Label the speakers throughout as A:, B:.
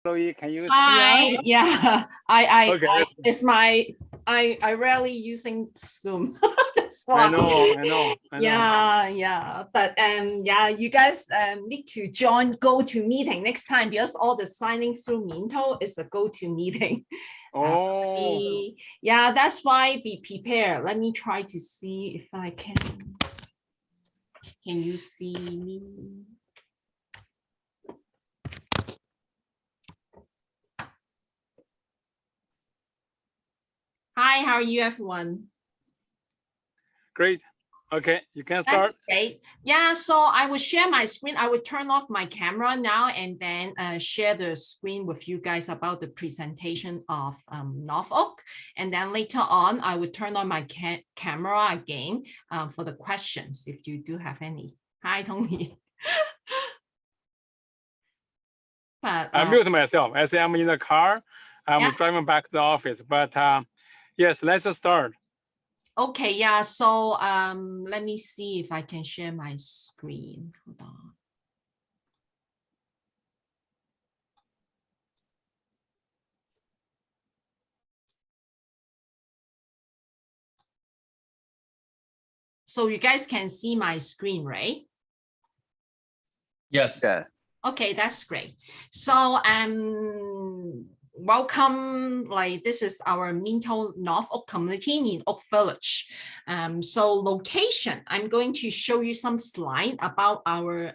A: Chloe, can you see
B: Hi,
A: us?
B: yeah,
A: Okay.
B: it's my, I rarely using Zoom. That's why.
A: I know.
B: Yeah, but yeah, you guys need to join GoToMeeting next time because all the signing through Minto is a GoToMeeting.
A: Oh,
B: Yeah, that's why be prepared. Let me try to see if I can. Can you see me? Hi, how are you, everyone?
A: great. Okay, you can start.
B: That's great. Yeah, so I will share my screen. I will turn off my camera now and then share the screen with you guys about the presentation of Norfolk. And then later on, I will turn on my camera again for the questions if you do have any. Hi, Tony. But
A: I mute myself. I say I'm in the car. I'm
B: yeah.
A: driving back to the office. But yes, let's just start.
B: Okay, yeah. So let me see if I can share my screen. Hold on. So you guys can see my screen, right?
C: Yes.
A: Yeah.
B: Okay, that's great. So welcome. Like this is our Minto Norfolk community in Oak Village. So location, I'm going to show you some slide about our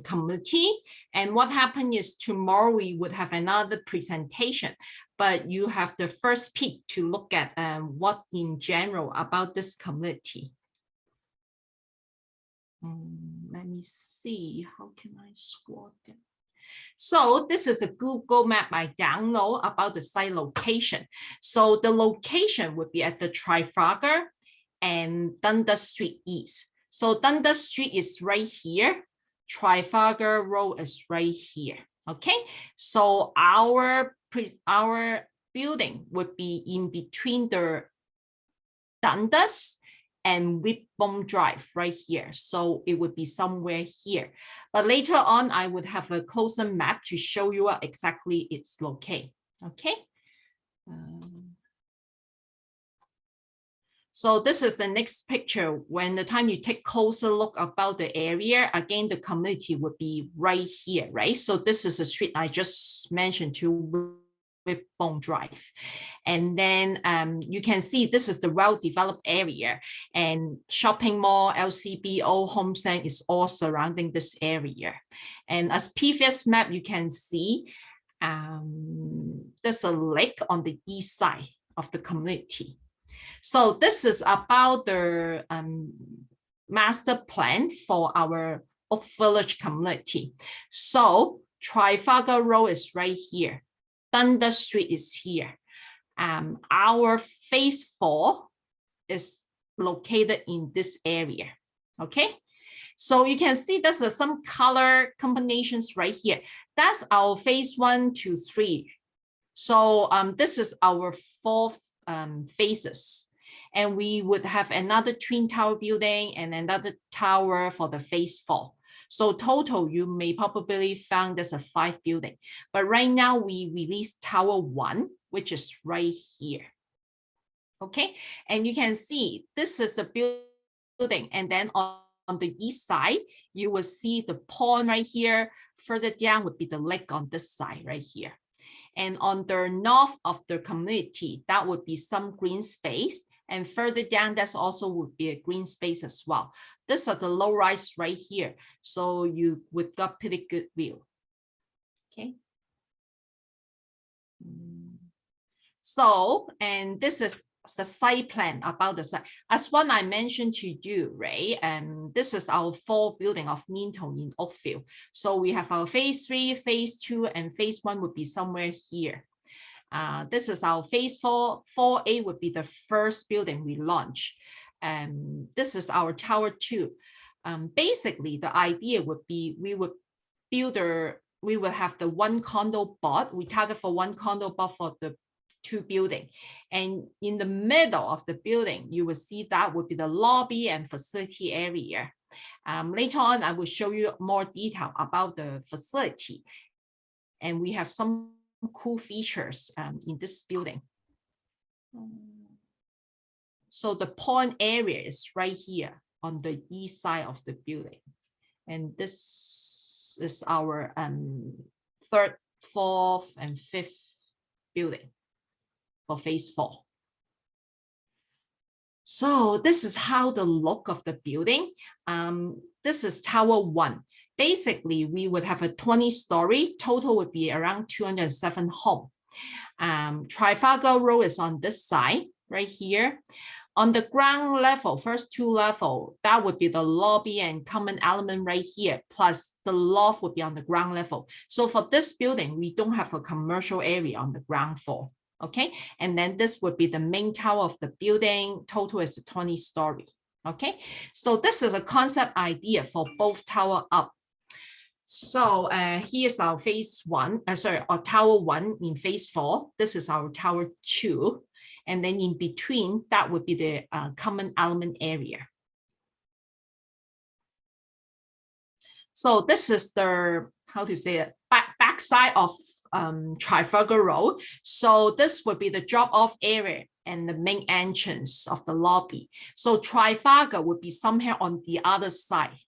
B: community. And what happened is tomorrow we would have another presentation, but you have the first peek to look at what in general about this community. Let me see, how can I scroll them? So this is a Google map I download about the site location. So the location would be at the Trafalgar and Dundas Street East. So Dundas Street is right here. Trafalgar Road is right here. Okay, so our building would be in between the Dundas and Whitbone Drive right here. So it would be somewhere here. But later on, I would have a closer map to show you exactly its located. Okay. So this is the next picture. When the time you take closer look about the area, again, the community would be right here, right? So this is a street I just mentioned to Whitbone Drive. And then you can see this is the well-developed area and shopping mall, LCBO, homestead is all surrounding this area. And as previous map, you can see there's a lake on the east side of the community. So this is about the master plan for our Oak Village community. So Trafalgar Road is right here. Dundas Street is here. Our phase 4 is located in this area. Okay, so you can see there's some color combinations right here. That's our phase 1 to 3. So this is our 4 phases. And we would have another twin tower building and another tower for the phase 4. So total, you may probably found there's a 5 building. But right now we released tower 1, which is right here. Okay, and you can see this is the building. And then on the east side, you will see the pond right here. Further down would be the lake on this side right here. And on the north of the community, that would be some green space. And further down, that's also would be a green space as well. These are the low rise right here. So you would got pretty good view. Okay. So, and this is the site plan about the site. As one I mentioned to you, right? And this is our 4 building of Minto in Oakville. So we have our phase 3, phase 2, and phase 1 would be somewhere here. This is our phase 4. 4A would be the first building we launch. And this is our tower 2. Basically, the idea would be we would we will have the 1 condo bought. We target for 1 condo bought for the 2 building. And in the middle of the building, you will see that would be the lobby and facility area. Later on, I will show you more detail about the facility. and we have some cool features in this building. So the pond area is right here on the east side of the building. And this is our 3rd, 4th, and 5th building for phase 4. So this is how the look of the building. This is Tower 1. Basically, we would have a 20-story, total would be around 207 homes. Trafalgar Road is on this side, right here. On the ground level, first 2 levels, that would be the lobby and common element right here, plus the loft would be on the ground level. So for this building, we don't have a commercial area on the ground floor, okay? And then this would be the main tower of the building, total is 20-story, okay? So this is a concept idea for both tower up. So here's our phase 1, or tower 1 in phase 4. This is our tower 2. And then in between, that would be the common element area. So this is the, how to say it, back side of Trafalgar Road. So this would be the drop-off area and the main entrance of the lobby. So Trafalgar would be somewhere on the other side.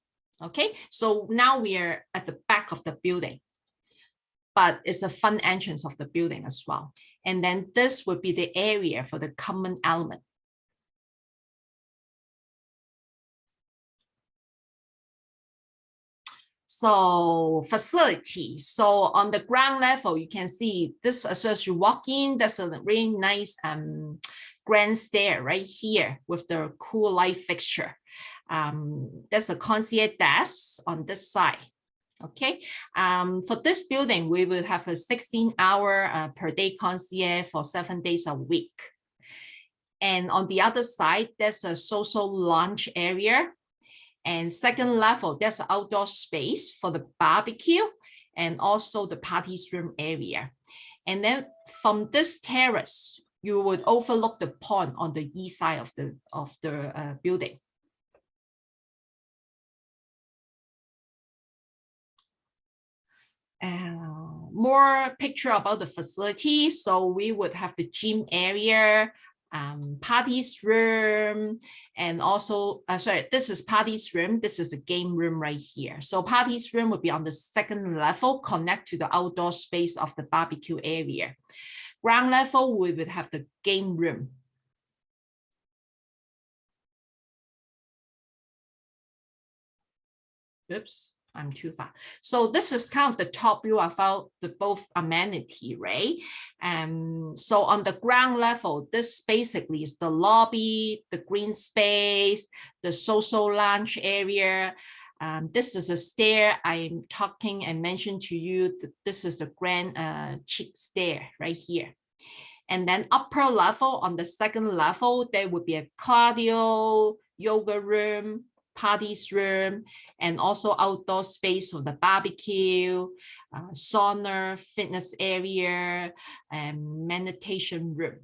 B: Okay, so now we are at the back of the building, but it's a front entrance of the building as well. And then this would be the area for the common element. So facility. So on the ground level, you can see this as you walk in, there's a really nice grand stair right here with the cool light fixture. There's a concierge desk on this side. Okay, for this building, we will have a 16-hour per day concierge for 7 days a week. And on the other side, there's a social lounge area. And second level, there's an outdoor space for the barbecue and also the parties room area. And then from this terrace, you would overlook the pond on the east side of the building. More picture about the facility. So we would have the gym area, parties room, and also, sorry, this is parties room. This is the game room right here. So parties room would be on the second level, connect to the outdoor space of the barbecue area. Ground level, we would have the game room. Oops. I'm too far. So this is kind of the top view about the both amenity, right? So on the ground level, this basically is the lobby, the green space, the social lounge area. This is a stair I'm talking and mentioned to you. This is the grand chic stair right here. And then upper level, on the second level, there would be a cardio, yoga room, parties room, and also outdoor space for the barbecue, sauna, fitness area, and meditation room.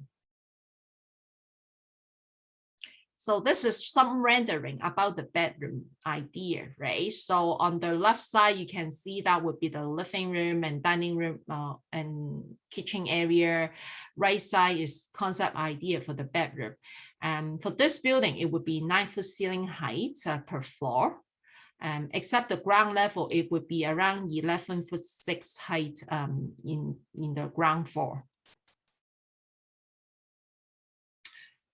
B: So this is some rendering about the bedroom idea, right? So on the left side, you can see that would be the living room and dining room and kitchen area. Right side is concept idea for the bedroom. For this building, it would be 9-foot ceiling height per floor. Except the ground level, it would be around 11'6" height in the ground floor.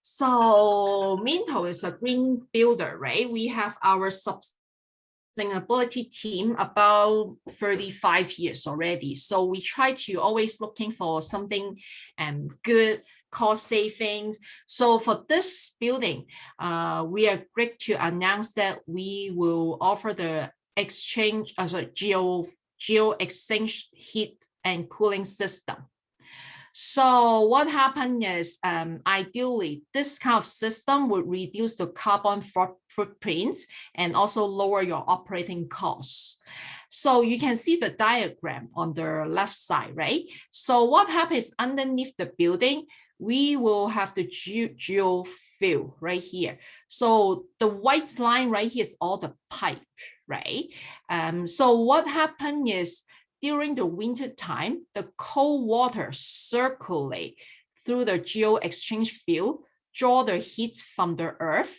B: So Minto is a green builder, right? We have our sustainability team about 35 years already. So we try to always looking for something good, cost savings. So for this building, we are great to announce that we will offer the exchange, geo exchange heat and cooling system. So what happened is, ideally, this kind of system would reduce the carbon footprint and also lower your operating costs. So you can see the diagram on the left side, right? So what happens underneath the building, we will have the geofill right here. So the white line right here is all the pipe, right? So what happened is, during the winter time, the cold water circulate through the geo-exchange field, draw the heat from the earth.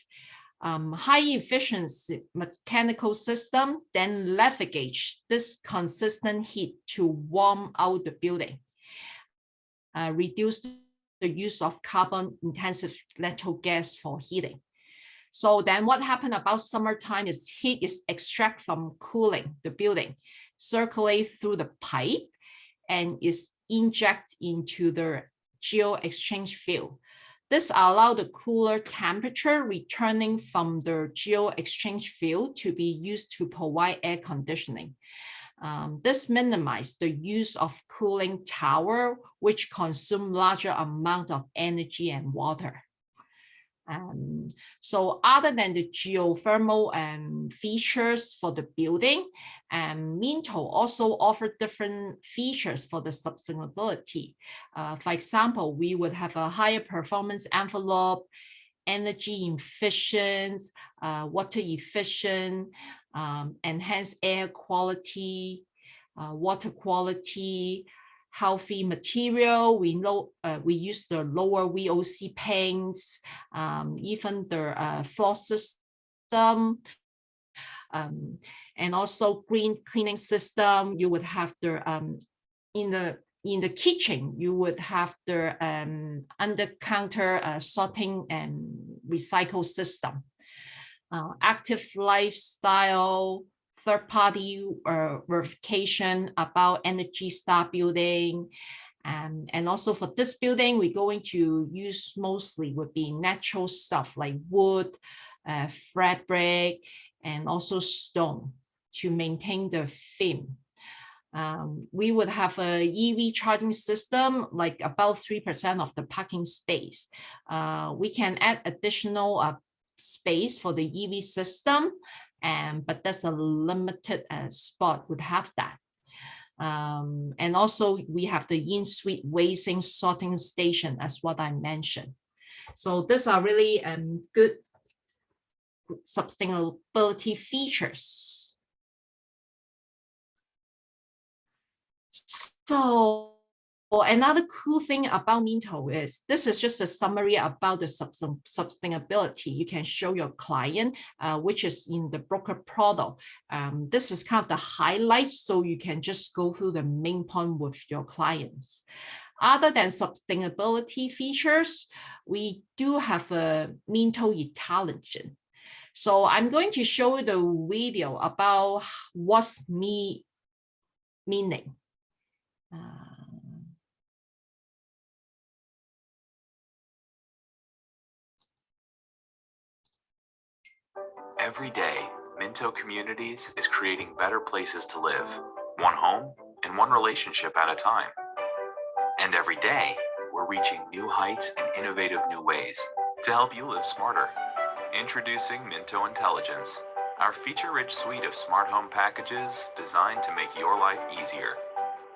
B: High efficiency mechanical system then leverage this consistent heat to warm out the building, reduce the use of carbon-intensive natural gas for heating. So then what happened about summertime is heat is extracted from cooling the building, circulate through the pipe, and is injected into the geo-exchange field. This allows the cooler temperature returning from the geo-exchange field to be used to provide air conditioning. This minimizes the use of cooling tower, which consume larger amount of energy and water. So other than the geothermal features for the building, Minto also offered different features for the sustainability. For example, we would have a higher performance envelope, energy efficient, water efficient, enhanced air quality, water quality, healthy material. We know we use the lower VOC paints, even the floor system, and also green cleaning system. You would have the in the kitchen, you would have the under counter sorting and recycle system, active lifestyle, third-party verification about Energy Star building. And also for this building, we're going to use mostly would be natural stuff like wood, fabric, and also stone to maintain the theme. We would have a EV charging system, like about 3% of the parking space. We can add additional space for the EV system, but that's a limited spot would have that. And also we have the in-suite waste sorting station, as what I mentioned. So these are really good sustainability features. So another cool thing about Minto is this is just a summary about the sustainability. You can show your client, which is in the broker product. This is kind of the highlights, so you can just go through the main point with your clients. Other than sustainability features, we do have a Minto Intelligence. So I'm going to show you the video about what's meaning.
C: Every day, Minto Communities is creating better places to live, one home and one relationship at a time. And every day, we're reaching new heights and innovative new ways to help you live smarter. Introducing Minto Intelligence, our feature-rich suite of smart home packages designed to make your life easier.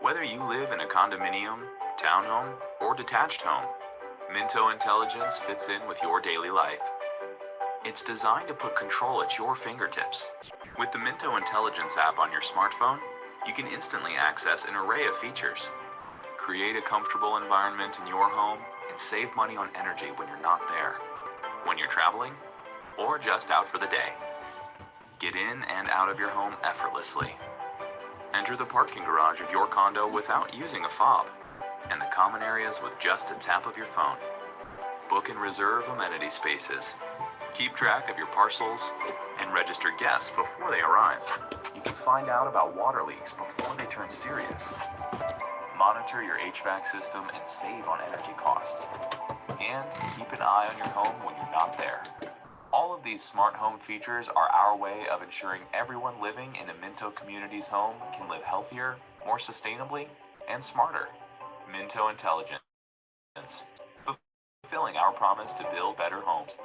C: Whether you live in a condominium, townhome, or detached home, Minto Intelligence fits in with your daily life. It's designed to put control at your fingertips. With the Minto Intelligence app on your smartphone, you can instantly access an array of features. Create a comfortable environment in your home and save money on energy when you're not there, when you're traveling, or just out for the day. Get in and out of your home effortlessly. Enter the parking garage of your condo without using a fob, and the common areas with just a tap of your phone. Book and reserve amenity spaces. Keep track of your parcels and register guests before they arrive. You can find out about water leaks before they turn serious. Monitor your HVAC system and save on energy costs. And keep an eye on your home when you're not there. All of these smart home features are our way of ensuring everyone living in a Minto Communities home can live healthier, more sustainably, and smarter. Minto Intelligence, fulfilling our promise to build better homes.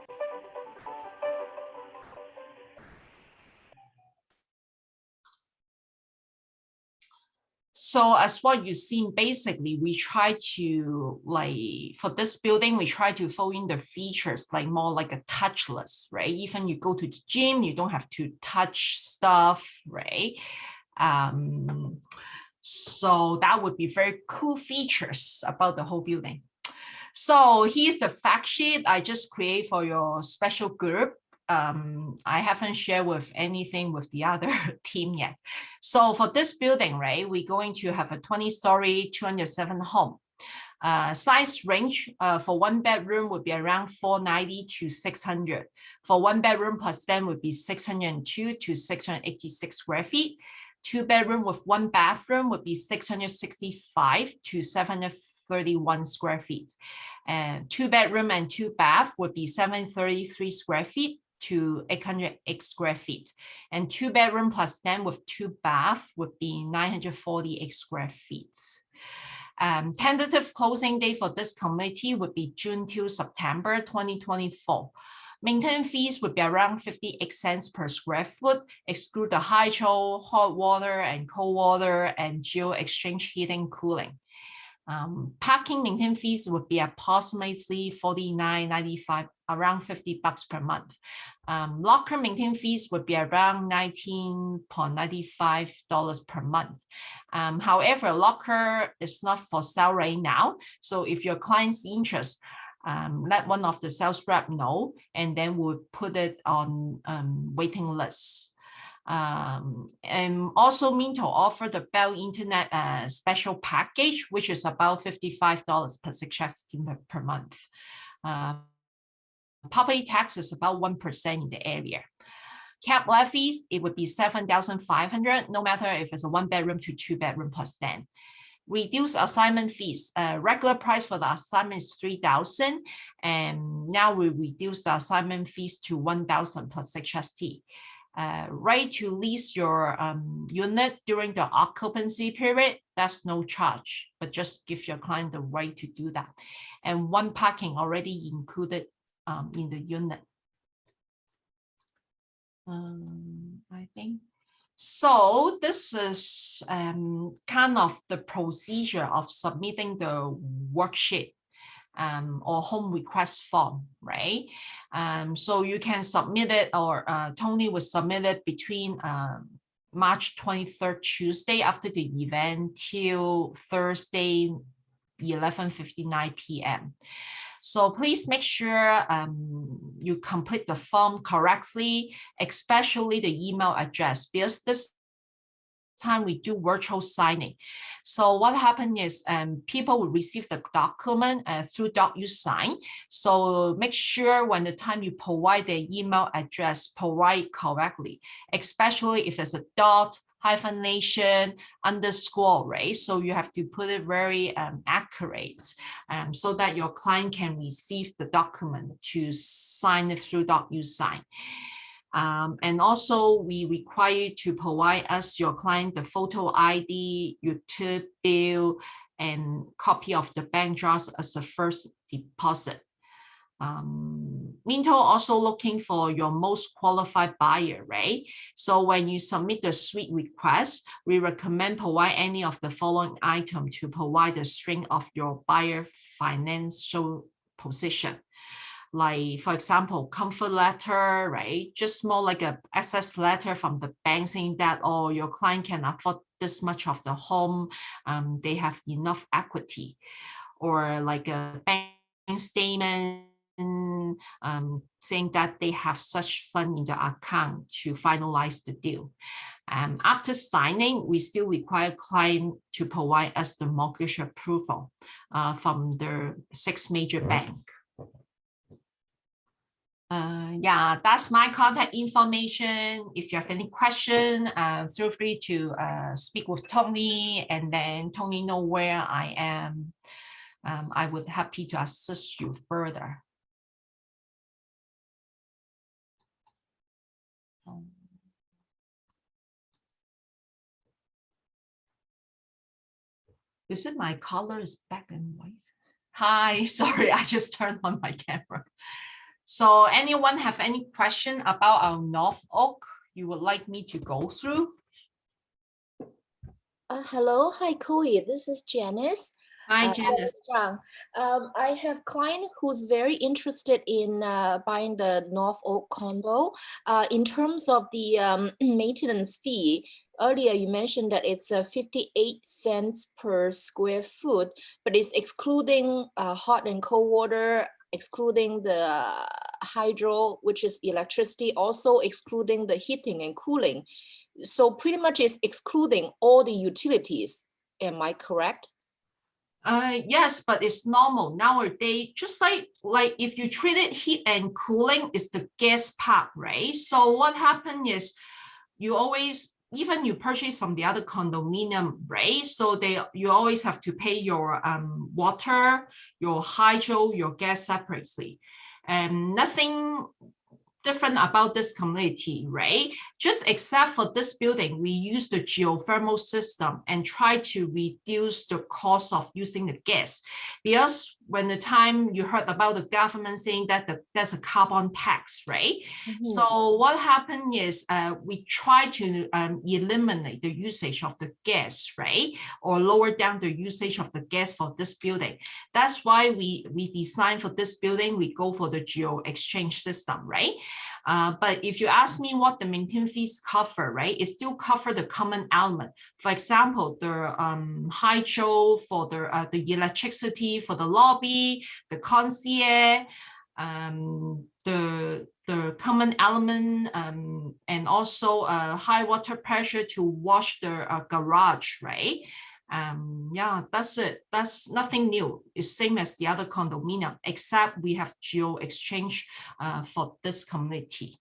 B: So as what you see, basically, we try to, like, for this building, we try to throw in the features, like more like a touchless, right? Even you go to the gym, you don't have to touch stuff, right? So that would be very cool features about the whole building. So here's the fact sheet I just create for your special group. I haven't shared with anything with the other team yet. So for this building, right, we're going to have a 20-story, 207 home. Size range for one bedroom would be around 490 to 600. For one bedroom plus den would be 602 to 686 square feet. Two bedroom with one bathroom would be 665 to 731 square feet. And two bedroom and two bath would be 733 square feet to 808 square feet. And two bedroom plus den with two bath would be 948 square feet. Tentative closing date for this committee would be June to September 2024. Maintenance fees would be around 58 cents per square foot, exclude the hydro, hot water, and cold water, and geo exchange heating cooling. Parking maintenance fees would be approximately $49.95, around $50 per month. Locker maintenance fees would be around $19.95 per month. However, locker is not for sale right now. So if your client's interest, let one of the sales rep know, and then we'll put it on waiting list. And also Minto offer the Bell Internet special package, which is about $55 per 6 per month. Property tax is about 1% in the area. Cap levies, it would be $7,500, no matter if it's a one bedroom to two bedroom plus den. Reduce assignment fees. Regular price for the assignment is $3,000, and now we reduce the assignment fees to $1,000 plus HST. Right to lease your unit during the occupancy period, that's no charge, but just give your client the right to do that. And one parking already included in the unit. I think. So this is kind of the procedure of submitting the worksheet or home request form, right? So you can submit it, or Tony will submit it between March 23rd, Tuesday after the event, till Thursday, 11:59 p.m. So please make sure you complete the form correctly, especially the email address, because this time we do virtual signing. So what happened is people will receive the document through DocuSign. So make sure when the time you provide the email address, provide correctly, especially if it's a dot, hyphenation, underscore, right? So you have to put it very accurate so that your client can receive the document to sign it through DocuSign. And also we require you to provide us, your client, the photo ID, utility bill, and copy of the bank draft as a first deposit. Minto also looking for your most qualified buyer, right? So when you submit the suite request, we recommend provide any of the following items to provide the strength of your buyer financial position. Like, for example, comfort letter, right? Just more like a access letter from the bank saying that, oh, your client can afford this much of the home, they have enough equity, or like a bank statement saying that they have such fund in the account to finalize the deal. After signing, we still require client to provide us the mortgage approval from the 6 major banks. Yeah, that's my contact information. If you have any question, feel free to speak with Tony, and then Tony know where I am. I would happy to assist you further. Is it my color is black and white? Hi, sorry, I just turned on my camera. So anyone have any question about our North Oak you would like me to go through?
D: Hello, hi, Kui. This is Janice.
B: Hi, Janice.
D: Zhang. I have client who's very interested in buying the North Oak condo. In terms of the maintenance fee, earlier you mentioned that it's 58 cents per square foot, but it's excluding hot and cold water, excluding the hydro, which is electricity, also excluding the heating and cooling. So pretty much it's excluding all the utilities. Am I correct?
B: Yes, but it's normal nowadays. Just like if you treat it heat and cooling, is the gas part, right? So what happened is you always, even you purchase from the other condominium, right? So you always have to pay your water, your hydro, your gas separately, and nothing different about this community, right? Just except for this building, we use the geothermal system and try to reduce the cost of using the gas. Because when the time you heard about the government saying that there's a carbon tax, right? So what happened is we try to eliminate the usage of the gas, right? Or lower down the usage of the gas for this building. That's why we design for this building, we go for the geo exchange system, right? But if you ask me what the maintenance fees cover, right, it still cover the common element. For example, the hydro for the electricity for the lobby, the concierge, the common element, and also high water pressure to wash the garage, right? Yeah, that's it. That's nothing new. It's same as the other condominium, except we have geo exchange for this community.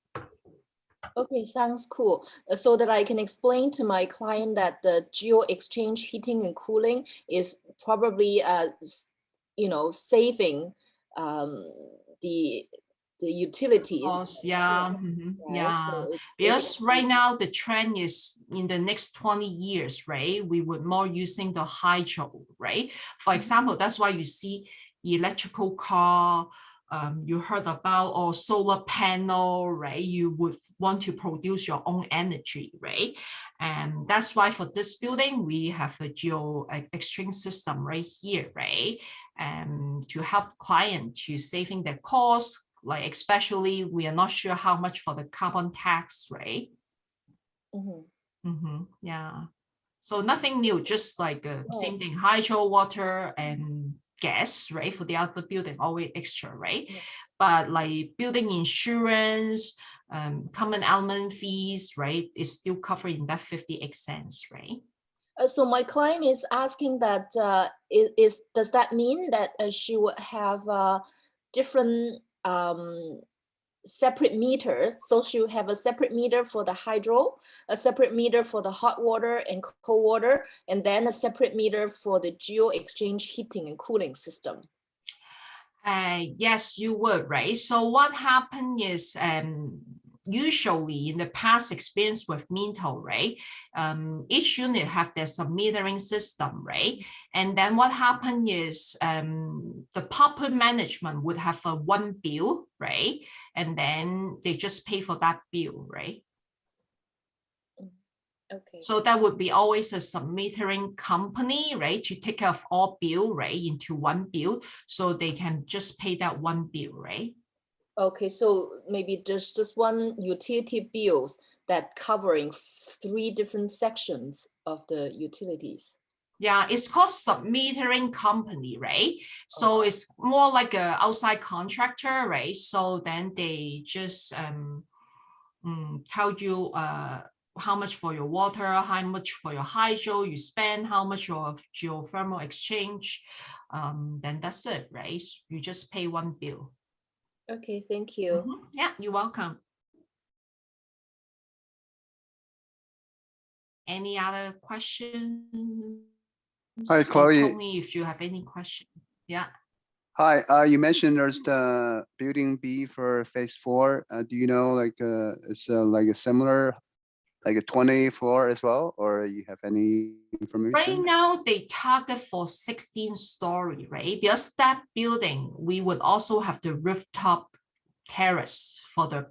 D: Okay, sounds cool. So that I can explain to my client that the geo exchange heating and cooling is probably, saving the utilities.
B: Yeah,
D: Right?
B: yeah.
D: So
B: Because right now the trend is in the next 20 years, right? We would more using the hydro, right? For example, that's why you see electrical car, you heard about, or solar panel, right? You would want to produce your own energy, right? And that's why for this building, we have a geo exchange system right here, right? And to help client to saving their costs, like especially we are not sure how much for the carbon tax, right? Yeah. So nothing new, just like same thing, hydro, water, and gas, right? For the other building, always extra, right? But like building insurance, common element fees, right, is still covered in that 58 cents, right?
D: So my client is asking that does that mean that she would have different separate meters? So she will have a separate meter for the hydro, a separate meter for the hot water and cold water, and then a separate meter for the geo exchange heating and cooling system.
B: Yes, you would, right? So what happened is usually in the past experience with Minto, right? Each unit have their submetering system, right? And then what happened is the proper management would have a one bill, right? And then they just pay for that bill, right?
D: Okay.
B: So that would be always a submetering company, right? To take care of all bill, right, into one bill, so they can just pay that one bill, right?
D: Okay, so maybe just one utility bills that covering 3 different sections of the utilities.
B: Yeah, it's called submetering company, right? So it's more like a outside contractor, right? So then they just tell you how much for your water, how much for your hydro you spend, how much your geothermal exchange, then that's it, right? You just pay one bill.
D: Okay, thank you.
B: Yeah, you're welcome. Any other questions?
E: Hi, Chloe.
B: Tell me if you have any questions. Yeah.
E: Hi, you mentioned there's the building B for phase 4. Do you know, like, it's like a similar, like a 20 floor as well, or you have any information?
B: Right now, they target for 16-story, right? Because that building, we would also have the rooftop terrace for the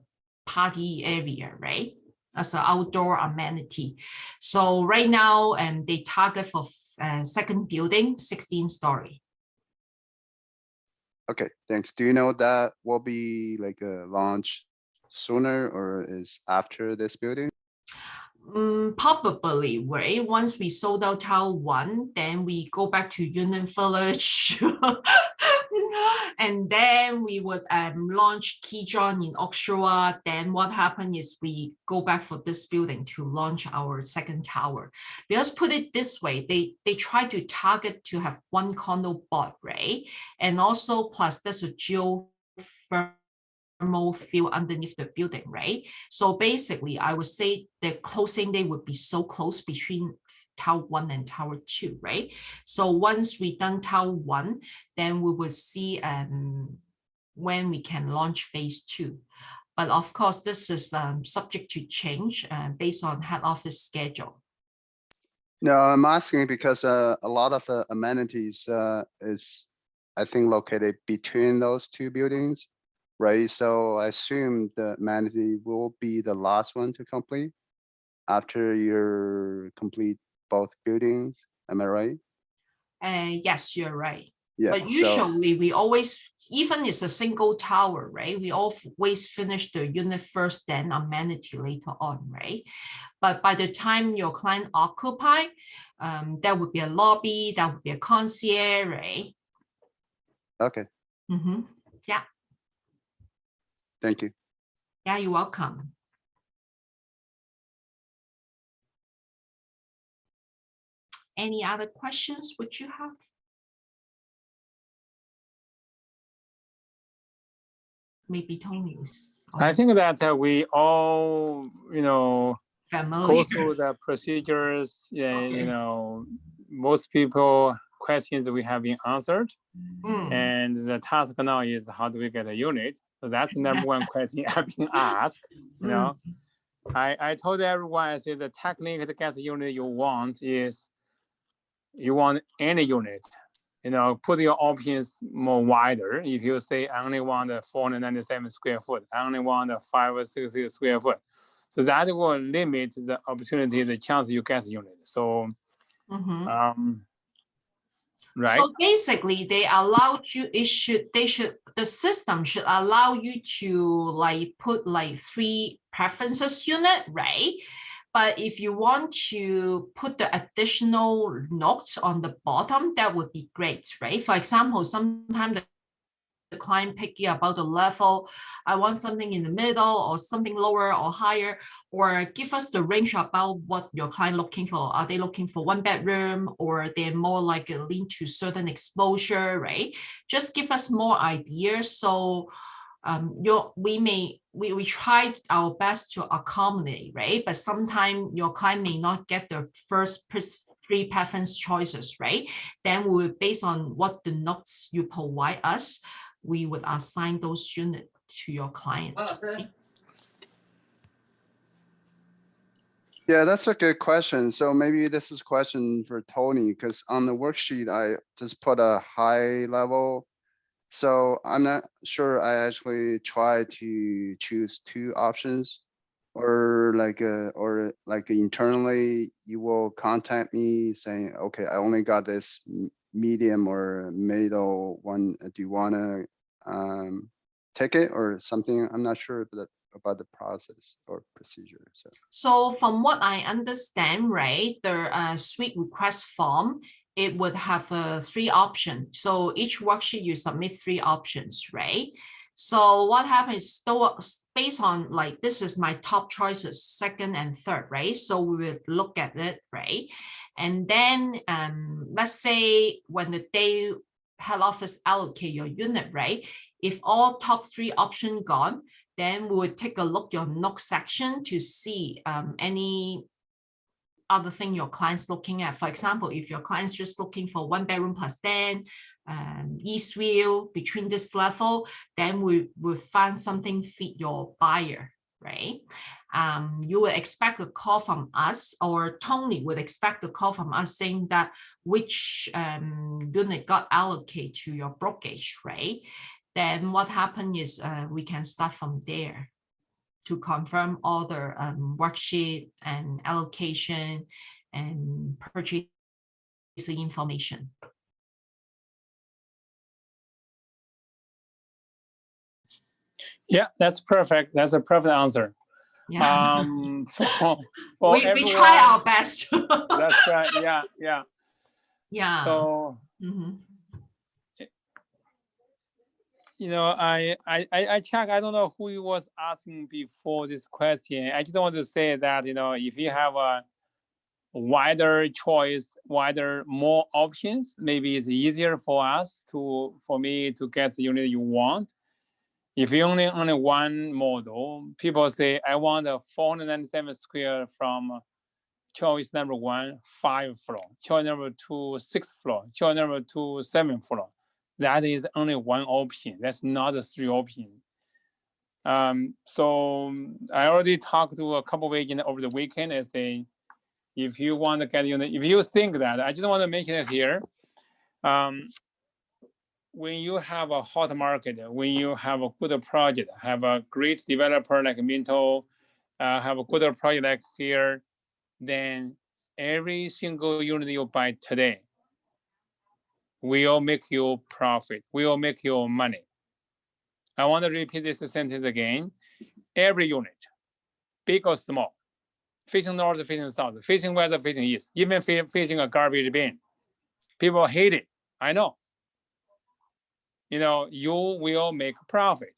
B: party area, right? As an outdoor amenity. So right now, they target for second building, 16-story.
E: Okay, thanks. Do you know that will be like a launch sooner or is after this building?
B: Probably, right? Once we sold out Tower 1, then we go back to Union Village. And then we would launch Keyjohn in Oshawa. Then what happened is we go back for this building to launch our second tower. Because put it this way, they try to target to have one condo bought, right? And also plus there's a geothermal field underneath the building, right? So basically, I would say the closing day would be so close between Tower 1 and Tower 2, right? So once we done Tower 1, then we will see when we can launch phase 2. But of course, this is subject to change based on head office schedule.
E: No, I'm asking because a lot of amenities is, I think, located between those two buildings, right? So I assume the amenity will be the last one to complete after you complete both buildings. Am I right?
B: Yes, you're right.
E: Yeah.
B: But usually we always, even it's a single tower, right? We always finish the unit first, then amenity later on, right? But by the time your client occupy, there would be a lobby, that would be a concierge, right?
E: Okay.
B: Yeah.
E: Thank you.
B: Yeah, you're welcome. Any other questions would you have? Maybe Tony's.
A: I think that we all, go
B: familiar.
A: through the procedures.
B: Okay.
A: Most people questions we have been answered,
B: Mm.
A: and the task now is how do we get a unit? So that's the number one question I've been asked. I told everyone, I said the technique to get the unit you want is you want any unit. Put your options more wider. If you say I only want a 497 square foot, I only want a 560 square foot. So that will limit the opportunity, the chance you get unit. So, right.
B: So basically, they allowed you. The system should allow you to put 3 preferences unit, right? But if you want to put the additional notes on the bottom, that would be great, right? For example, sometimes the client picky about the level. I want something in the middle or something lower or higher, or give us the range about what your client looking for. Are they looking for 1 bedroom or they're more like a lean to certain exposure, right? Just give us more ideas. So we tried our best to accommodate, right? But sometimes your client may not get the first 3 preference choices, right? Then we based on what the notes you provide us, we would assign those units to your clients. Right?
E: Yeah, that's a good question. So maybe this is a question for Tony, because on the worksheet, I just put a high level. So I'm not sure I actually try to choose 2 options or internally you will contact me saying, okay, I only got this medium or middle one. Do you want to take it or something? I'm not sure about the process or procedure.
B: So from what I understand, right, the suite request form, it would have 3 options. So each worksheet you submit 3 options, right? So what happens based on this is my top choices, 2nd and 3rd, right? So we will look at it, right? And then let's say when the day head office allocate your unit, right? If all top 3 options gone, then we would take a look at your note section to see any other thing your client's looking at. For example, if your client's just looking for 1 bedroom plus den, east view between this level, then we will find something fit your buyer, right? You would expect a call from us, or Tony would expect a call from us saying that which unit got allocated to your brokerage, right? Then what happened is we can start from there to confirm all the worksheet and allocation and purchase information.
A: Yeah, that's perfect. That's a perfect answer.
B: Yeah.
A: For
B: we
A: everyone,
B: try our best.
A: That's right. Yeah, yeah.
B: Yeah.
A: So, you know, I check. I don't know who was asking before this question. I just want to say that, you know, if you have a wider choice, more options, maybe it's easier for me to get the unit you want. If you only one model, people say, I want a 497 square from choice number 1, 5 floor, choice number 2, 6 floor, choice number 2, 7 floor. That is only one option. That's not a 3 option. So I already talked to a couple of agents over the weekend. I say, if you want to get unit, if you think that, I just want to mention it here. When you have a hot market, when you have a good project, have a great developer like Minto, have a good project like here, then every single unit you buy today will make you profit, will make you money. I want to repeat this sentence again. Every unit, big or small, facing north, facing south, facing west, facing east, even facing a garbage bin, people hate it. I know. You know, you will make profit.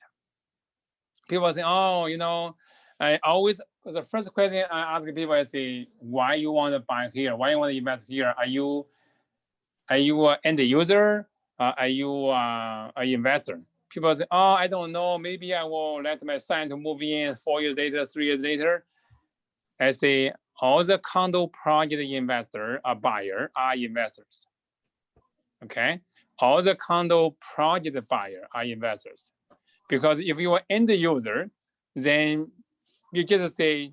A: People say, oh, you know, I always, the first question I ask people, I say, why you want to buy here? Why you want to invest here? Are you an end user? Are you an investor? People say, oh, I don't know. Maybe I will let my son to move in 4 years later, 3 years later. I say, all the condo project investor or buyer are investors. Okay? All the condo project buyer are investors. Because if you are end user, then you just say,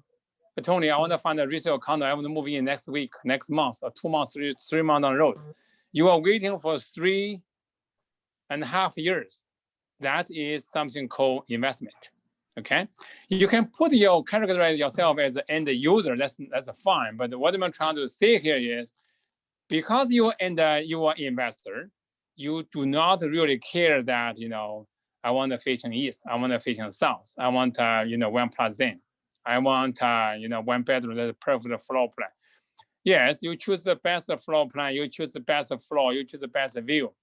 A: Tony, I want to find a resale condo. I want to move in next week, next month, or 2 months, 3 months down the road. You are waiting for 3.5 years. That is something called investment. Okay, you can categorize yourself as an end user. That's fine. But what I'm trying to say here is, because you are investor, you do not really care that, you know, I want to facing east, I want to facing south, I want 1+10, I want 1 bedroom. That's a perfect floor plan. Yes, you choose the best floor plan, you choose the best floor, you choose the best view.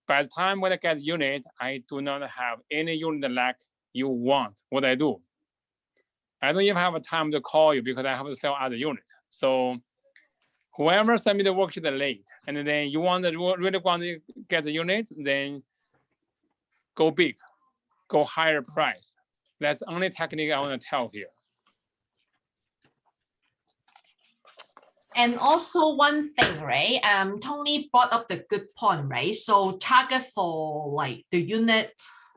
A: By the time when I get unit, I do not have any unit like you want. What I do, I don't even have a time to call you because I have to sell other unit. So whoever send me the worksheet late, and then you really want to get the unit, then go big, go higher price. That's the only technique I want to tell here.
B: And also one thing, right? Tony brought up the good point, right? So target for like the unit,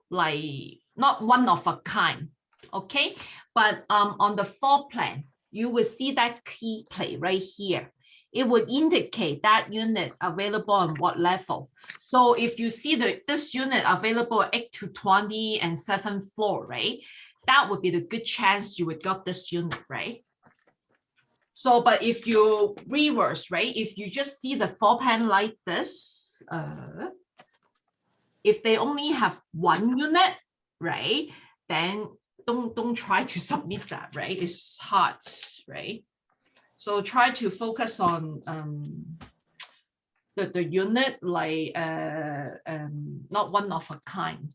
B: like not one of a kind, okay? But on the floor plan, you will see that key plate right here. It would indicate that unit available on what level. So if you see this unit available 8 to 20 and 7th floor, right? That would be the good chance you would got this unit, right? So, but if you reverse, right? If you just see the floor plan like this, if they only have 1 unit, right? Then don't try to submit that, right? It's hard, right? So try to focus on the unit like not one of a kind,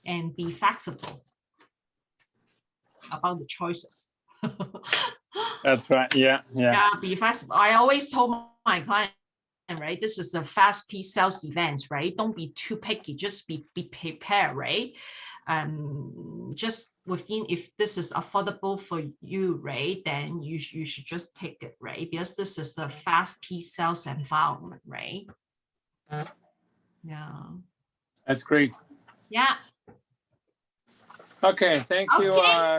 B: and be flexible about the choices.
A: That's right. Yeah.
B: Be flexible. I always told my client, right, this is a fast-paced sales event, right? Don't be too picky. Just be prepared, right? Just within, if this is affordable for you, right, then you should just take it, right? Because this is a fast-paced sales environment, right? Yeah.
A: That's great.
B: Yeah.
A: Okay, thank you,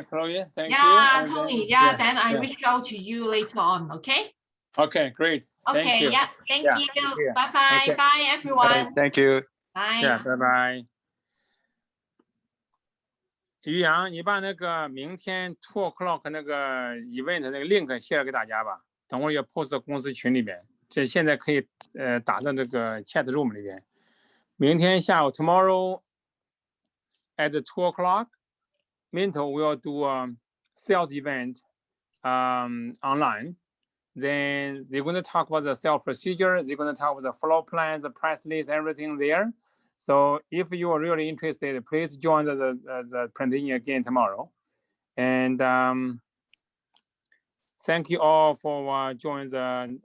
A: Chloe. Thank you.
B: Yeah, Tony. Then I reach out to you later on. Okay.
A: Okay, great.
B: Okay.
A: Thank you.
B: Thank you. Bye bye.
A: Okay.
B: Bye everyone.
E: Thank you.
B: Bye.
A: 拜拜。于洋，你把那个明天2 o'clock 那个 event 那个 link share 给大家吧，等会儿也 post 公司群里边。这现在可以打到这个 chat room 里边。明天下午 tomorrow at 2 o'clock, Minto will do a sales event online. Then they're going to talk about the sales procedure. They're going to talk about the floor plans, the price list, everything there. So if you are really interested, please join the presentation again tomorrow. And thank you all for joining the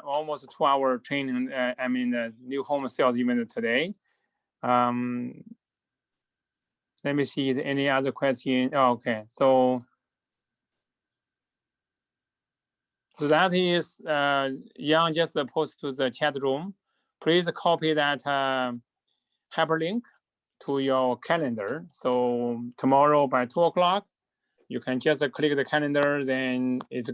A: almost 2-hour training. The new home sales event today. Let me see, is there any other question? Oh, okay, so that is Yang just post to the chat room. Please copy that hyperlink to your calendar. So tomorrow by 2 o'clock, you can just click the calendar, then it's